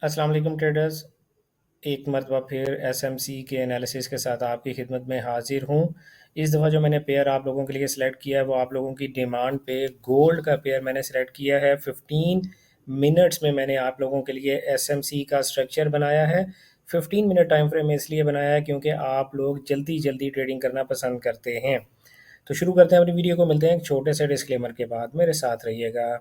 अस्सलाम वालेकुम ट्रेडर्स। एक मरतबा फिर एसएमसी के एनालिसिस के साथ आपकी खिदमत में हाजिर हूँ। इस दफ़ा जो मैंने पेयर आप लोगों के लिए सिलेक्ट किया है वो आप लोगों की डिमांड पे गोल्ड का पेयर मैंने सिलेक्ट किया है। 15 मिनट्स में मैंने आप लोगों के लिए एसएमसी का स्ट्रक्चर बनाया है। 15 मिनट टाइम फ्रेम में इसलिए बनाया है क्योंकि आप लोग जल्दी जल्दी ट्रेडिंग करना पसंद करते हैं। तो शुरू करते हैं अपनी वीडियो को। मिलते हैं एक छोटे से डिस्क्लेमर के बाद, मेरे साथ रहिएगा।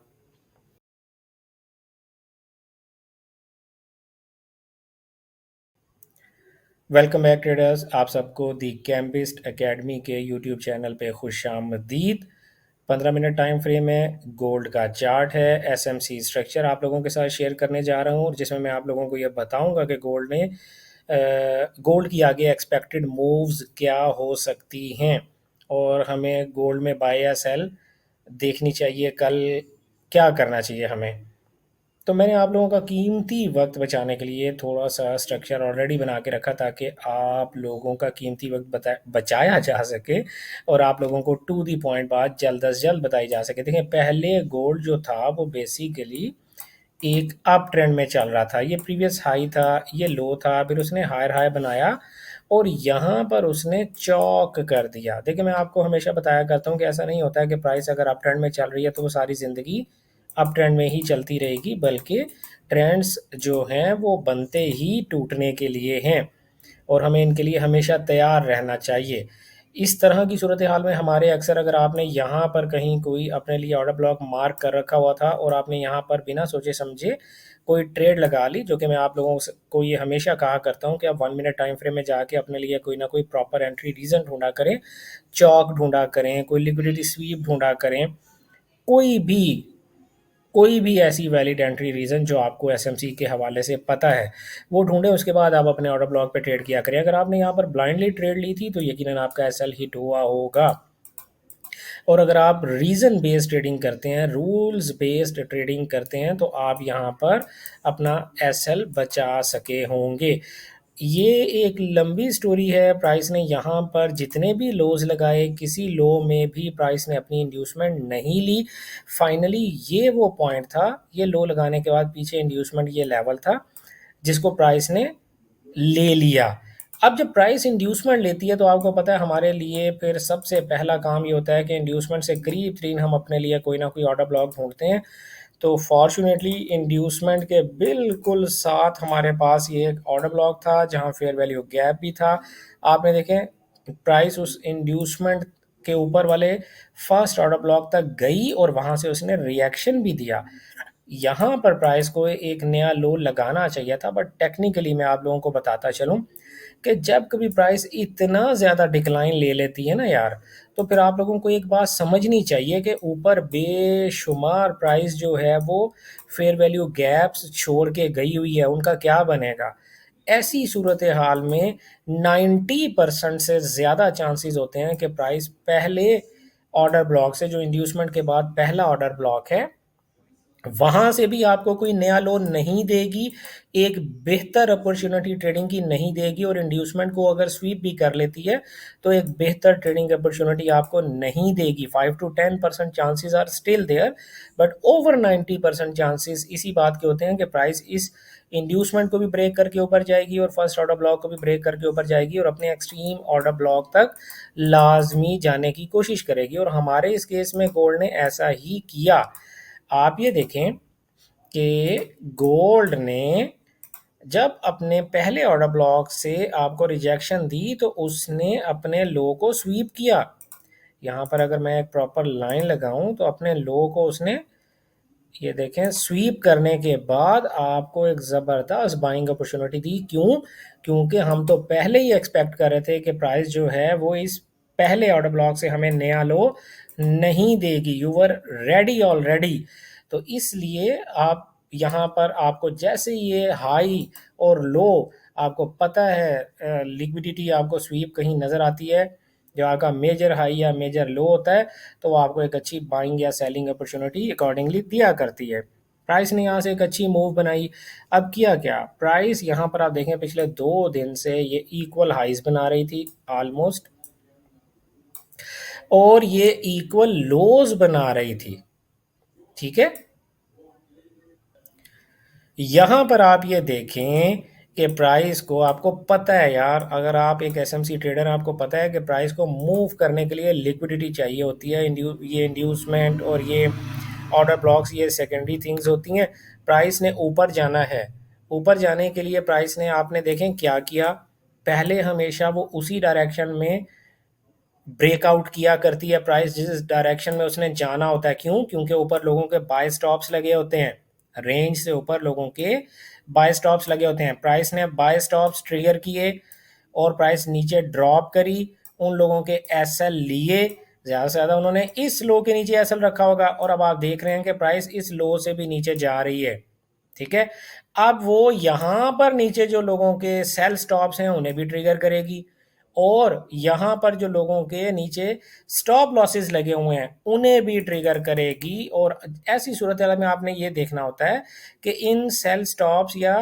वेलकम बैक ट्रेडर्स, आप सबको दी कैम्बिस्ट एकेडमी के यूट्यूब चैनल पे खुशामदीद। 15 मिनट टाइम फ्रेम में गोल्ड का चार्ट है, एसएमसी स्ट्रक्चर आप लोगों के साथ शेयर करने जा रहा हूँ, जिसमें मैं आप लोगों को ये बताऊंगा कि गोल्ड की आगे एक्सपेक्टेड मूव्स क्या हो सकती हैं और हमें गोल्ड में बाय या सेल देखनी चाहिए। कल क्या करना चाहिए हमें। तो मैंने आप लोगों का कीमती वक्त बचाने के लिए थोड़ा सा स्ट्रक्चर ऑलरेडी बना के रखा ताकि आप लोगों का कीमती वक्त बचाया जा सके और आप लोगों को टू दी पॉइंट बात जल्द अज जल्द बताई जा सके। देखिए, पहले गोल्ड जो था वो बेसिकली एक अप ट्रेंड में चल रहा था। ये प्रीवियस हाई था, ये लो था, फिर उसने हायर हाई बनाया और यहाँ पर उसने चौक कर दिया। देखिए, मैं आपको हमेशा बताया करता हूँ कि ऐसा नहीं होता है कि प्राइस अगर अप ट्रेंड में चल रही है तो वो सारी ज़िंदगी अप ट्रेंड में ही चलती रहेगी, बल्कि ट्रेंड्स जो हैं वो बनते ही टूटने के लिए हैं और हमें इनके लिए हमेशा तैयार रहना चाहिए। इस तरह की सूरत हाल में हमारे अक्सर अगर आपने यहाँ पर कहीं कोई अपने लिए ऑर्डर ब्लॉक मार्क कर रखा हुआ था और आपने यहाँ पर बिना सोचे समझे कोई ट्रेड लगा ली, जो कि मैं आप लोगों को ये हमेशा कहा करता हूँ कि आप 1 मिनट टाइम फ्रेम में जाके अपने लिए कोई ना कोई प्रॉपर एंट्री रीज़न ढूंढा करें, चौक ढूंढा करें, कोई लिक्विडिटी स्वीप ढूंढा करें, कोई भी कोई भी ऐसी वैलिड एंट्री रीज़न जो आपको एसएमसी के हवाले से पता है वो ढूंढें। उसके बाद आप अपने ऑर्डर ब्लॉक पे ट्रेड किया करें। अगर आपने यहाँ पर ब्लाइंडली ट्रेड ली थी तो यकीनन आपका एसएल हिट हुआ होगा। और अगर आप रीज़न बेस्ड ट्रेडिंग करते हैं, रूल्स बेस्ड ट्रेडिंग करते हैं, तो आप यहाँ पर अपना एसएल बचा सके होंगे। ये एक लंबी स्टोरी है। प्राइस ने यहाँ पर जितने भी लोज लगाए, किसी लो में भी प्राइस ने अपनी इंड्यूसमेंट नहीं ली। फाइनली ये वो पॉइंट था, ये लो लगाने के बाद पीछे इंड्यूसमेंट ये लेवल था जिसको प्राइस ने ले लिया। अब जब प्राइस इंड्यूसमेंट लेती है तो आपको पता है हमारे लिए फिर सबसे पहला काम ये होता है कि इंड्यूसमेंट से करीब तरीन हम अपने लिए कोई ना कोई ऑर्डर ब्लॉक ढूंढते हैं। तो फॉर्चुनेटली इंड्यूसमेंट के बिल्कुल साथ हमारे पास ये एक ऑर्डर ब्लॉक था जहां फेयर वैल्यू गैप भी था। आपने देखें, प्राइस उस इंड्यूसमेंट के ऊपर वाले फर्स्ट ऑर्डर ब्लॉक तक गई और वहां से उसने रिएक्शन भी दिया। यहाँ पर प्राइस को एक नया लो लगाना चाहिए था, बट टेक्निकली मैं आप लोगों को बताता चलूँ कि जब कभी प्राइस इतना ज़्यादा डिक्लाइन ले लेती है ना यार, तो फिर आप लोगों को एक बात समझनी चाहिए कि ऊपर बेशुमार प्राइस जो है वो फेयर वैल्यू गैप्स छोड़ के गई हुई है, उनका क्या बनेगा। ऐसी सूरत हाल में 90% से ज़्यादा चांसेस होते हैं कि प्राइस पहले ऑर्डर ब्लॉक से, जो इंड्यूसमेंट के बाद पहला ऑर्डर ब्लॉक है, वहां से भी आपको कोई नया लोन नहीं देगी, एक बेहतर अपॉर्चुनिटी ट्रेडिंग की नहीं देगी। और इंड्यूसमेंट को अगर स्वीप भी कर लेती है तो एक बेहतर ट्रेडिंग अपॉर्चुनिटी आपको नहीं देगी। 5 to 10% chances are still there, but over 90% chances इसी बात के होते हैं कि प्राइस इस इंड्यूसमेंट को भी ब्रेक करके ऊपर जाएगी और फर्स्ट ऑर्डर ब्लॉक को भी ब्रेक करके ऊपर जाएगी और अपने एक्सट्रीम ऑर्डर ब्लॉक तक लाजमी जाने की कोशिश करेगी। और हमारे इस केस में गोल्ड ने ऐसा ही किया। आप ये देखें कि गोल्ड ने जब अपने पहले ऑर्डर ब्लॉक से आपको रिजेक्शन दी तो उसने अपने लो को स्वीप किया। यहाँ पर अगर मैं एक प्रॉपर लाइन लगाऊं तो अपने लो को उसने, ये देखें, स्वीप करने के बाद आपको एक ज़बरदस्त बाइंग अपॉर्चुनिटी दी। क्यों? क्योंकि हम तो पहले ही एक्सपेक्ट कर रहे थे कि प्राइस जो है वो इस पहले ऑर्डर ब्लॉक से हमें नया लो नहीं देगी। You were ready already. तो इसलिए आप यहाँ पर आपको जैसे ये हाई और लो आपको पता है, लिक्विडिटी आपको स्वीप कहीं नज़र आती है, जो आपका मेजर हाई या मेजर लो होता है, तो वो आपको एक अच्छी बाइंग या सेलिंग अपॉर्चुनिटी अकॉर्डिंगली दिया करती है। प्राइस ने यहाँ से एक अच्छी मूव बनाई। अब किया क्या, प्राइस यहाँ पर आप देखें पिछले 2 दिन से ये इक्वल हाइज बना रही थी ऑलमोस्ट, और ये इक्वल लोज बना रही थी। ठीक है, यहाँ पर आप ये देखें कि प्राइस को, आपको पता है यार, अगर आप एक एसएमसी ट्रेडर हैं, आपको पता है कि प्राइस को मूव करने के लिए लिक्विडिटी चाहिए होती है। ये इंड्यूसमेंट और ये ऑर्डर ब्लॉक्स, ये सेकेंडरी थिंग्स होती हैं। प्राइस ने ऊपर जाना है, ऊपर जाने के लिए प्राइस ने, आपने देखें क्या किया, पहले हमेशा वो उसी डायरेक्शन में ब्रेकआउट किया करती है प्राइस जिस डायरेक्शन में उसने जाना होता है। क्यों? क्योंकि ऊपर लोगों के बाय स्टॉप्स लगे होते हैं, रेंज से ऊपर लोगों के बाय स्टॉप्स लगे होते हैं। प्राइस ने बाय स्टॉप्स ट्रिगर किए और प्राइस नीचे ड्रॉप करी, उन लोगों के एसएल लिए, ज़्यादा से ज़्यादा उन्होंने इस लो के नीचे एसएल रखा होगा, और अब आप देख रहे हैं कि प्राइस इस लो से भी नीचे जा रही है। ठीक है, अब वो यहाँ पर नीचे जो लोगों के सेल स्टॉप्स हैं उन्हें भी ट्रिगर करेगी, और यहाँ पर जो लोगों के नीचे स्टॉप लॉसेस लगे हुए हैं उन्हें भी ट्रिगर करेगी। और ऐसी सूरत हाल में आपने ये देखना होता है कि इन सेल स्टॉप्स या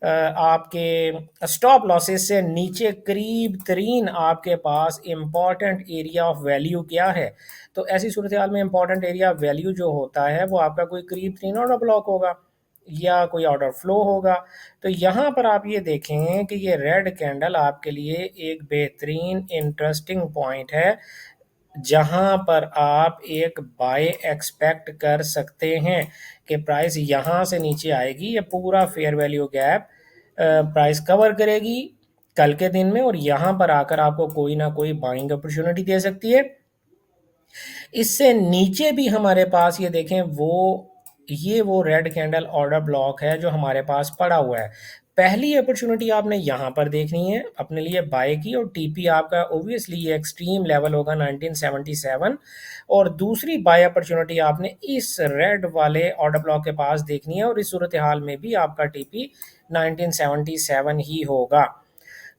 आपके स्टॉप लॉसेस से नीचे करीब तरीन आपके पास इंपॉर्टेंट एरिया ऑफ वैल्यू क्या है। तो ऐसी सूरत हाल में इंपॉर्टेंट एरिया ऑफ वैल्यू जो होता है वो आपका कोई करीब तरीन ऑर्डर ब्लॉक होगा या कोई ऑर्डर फ्लो होगा। तो यहाँ पर आप ये देखें कि ये रेड कैंडल आपके लिए एक बेहतरीन इंटरेस्टिंग पॉइंट है, जहाँ पर आप एक बाय एक्सपेक्ट कर सकते हैं कि प्राइस यहाँ से नीचे आएगी, ये पूरा fair value gap price cover करेगी कल के दिन में, और यहाँ पर आकर आपको कोई ना कोई बाइंग अपॉर्चुनिटी दे सकती है। इससे नीचे भी हमारे पास ये देखें, वो रेड कैंडल ऑर्डर ब्लॉक है जो हमारे पास पड़ा हुआ है। पहली अपॉर्चुनिटी आपने यहाँ पर देखनी है अपने लिए बाय की, और टीपी आपका ओब्वियसली ये एक्सट्रीम लेवल होगा 1977, और दूसरी बाय अपॉर्चुनिटी आपने इस रेड वाले ऑर्डर ब्लॉक के पास देखनी है, और इस सूरत हाल में भी आपका टीपी 1977 ही होगा।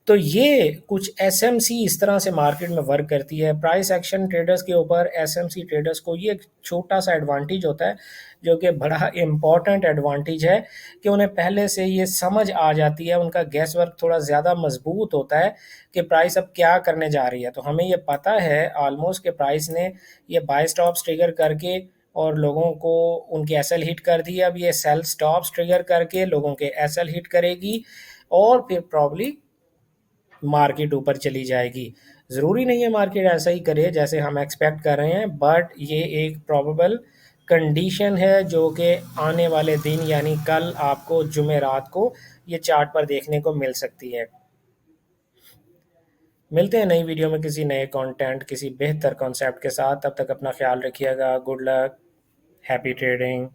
तो ये कुछ एसएमसी इस तरह से मार्केट में वर्क करती है। प्राइस एक्शन ट्रेडर्स के ऊपर एसएमसी ट्रेडर्स को ये एक छोटा सा एडवांटेज होता है, जो कि बड़ा इम्पॉर्टेंट एडवांटेज है, कि उन्हें पहले से ये समझ आ जाती है, उनका गैस वर्क थोड़ा ज़्यादा मजबूत होता है कि प्राइस अब क्या करने जा रही है। तो हमें ये पता है ऑलमोस्ट कि प्राइस ने ये बाय स्टॉप्स ट्रिगर करके और लोगों को उनके एसएल हिट कर दिए, अब ये सेल स्टॉप्स ट्रिगर करके लोगों के एसएल हिट करेगी, और फिर प्रॉब्ली मार्केट ऊपर चली जाएगी। ज़रूरी नहीं है मार्केट ऐसा ही करे जैसे हम एक्सपेक्ट कर रहे हैं, बट ये एक प्रोबेबल कंडीशन है जो कि आने वाले दिन यानी कल आपको जुमेरात को ये चार्ट पर देखने को मिल सकती है। मिलते हैं नई वीडियो में किसी नए कंटेंट, किसी बेहतर कॉन्सेप्ट के साथ। तब तक अपना ख्याल रखिएगा। Good luck, happy trading.